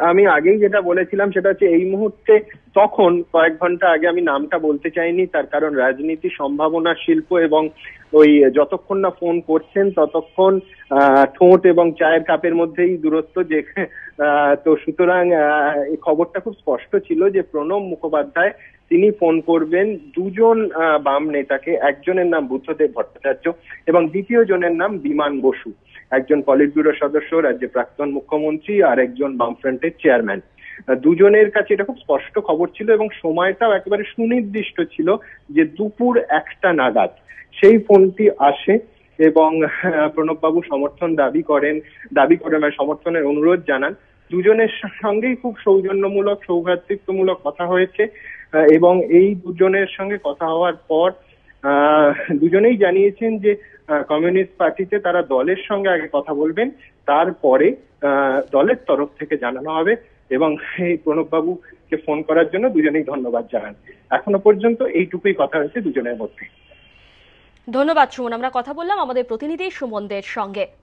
আমি আগেই যেটা বলেছিলাম সেটা হচ্ছে এই মুহূর্তে, তখন কয়েক ঘন্টা আগে আমি নামটা বলতে চাইনি, তার কারণ রাজনীতি, সম্ভাবনা, শিল্প এবং ওই যতক্ষণ না ফোন করছেন ততক্ষণ ঠোঁট এবং চায়ের কাপের মধ্যেই দূরত্ব, যে তো সুতরাং এই খবরটা খুব স্পষ্ট ছিল যে প্রণব মুখোপাধ্যায় তিনি ফোন করবেন দুজন বাম নেতাকে। একজনের নাম বুদ্ধদেব ভট্টাচার্য এবং দ্বিতীয় জনের নাম বিমান বসু, একজন পলিট ব্যুরো সদস্য, রাজ্যের প্রাক্তন মুখ্যমন্ত্রী, আর একজন বামফ্রন্টের চেয়ারম্যান। দুজনের কাছে এটা খুব স্পষ্ট খবর ছিল এবং সময়টাও একেবারে সুনির্দিষ্ট ছিল যে দুপুর 1টা নাগাদ সেই ফোনটি আসে এবং প্রণববাবু সমর্থন দাবি করেন মানে সমর্থনের অনুরোধ জানান। দুজনের সঙ্গেই খুব সৌজন্যমূলক, সৌভ্রাতৃত্বমূলক কথা হয়েছে এবং এই দুজনের সঙ্গে কথা হওয়ার পর দুজনেই জানিয়েছেন যে কমিউনিস্ট পার্টিতে তারা দলের সঙ্গে আগে কথা বলবেন, তারপরে দলের তরফ থেকে জানানো হবে। এবং এই প্রণববাবুকে ফোন করার জন্য দুজনেই ধন্যবাদ জানান। এখনো পর্যন্ত এইটুকুই কথা হয়েছে দুজনের মধ্যে। ধন্যবাদ সুমন। আমরা কথা বললাম আমাদের প্রতিনিধি সুমনদের সঙ্গে।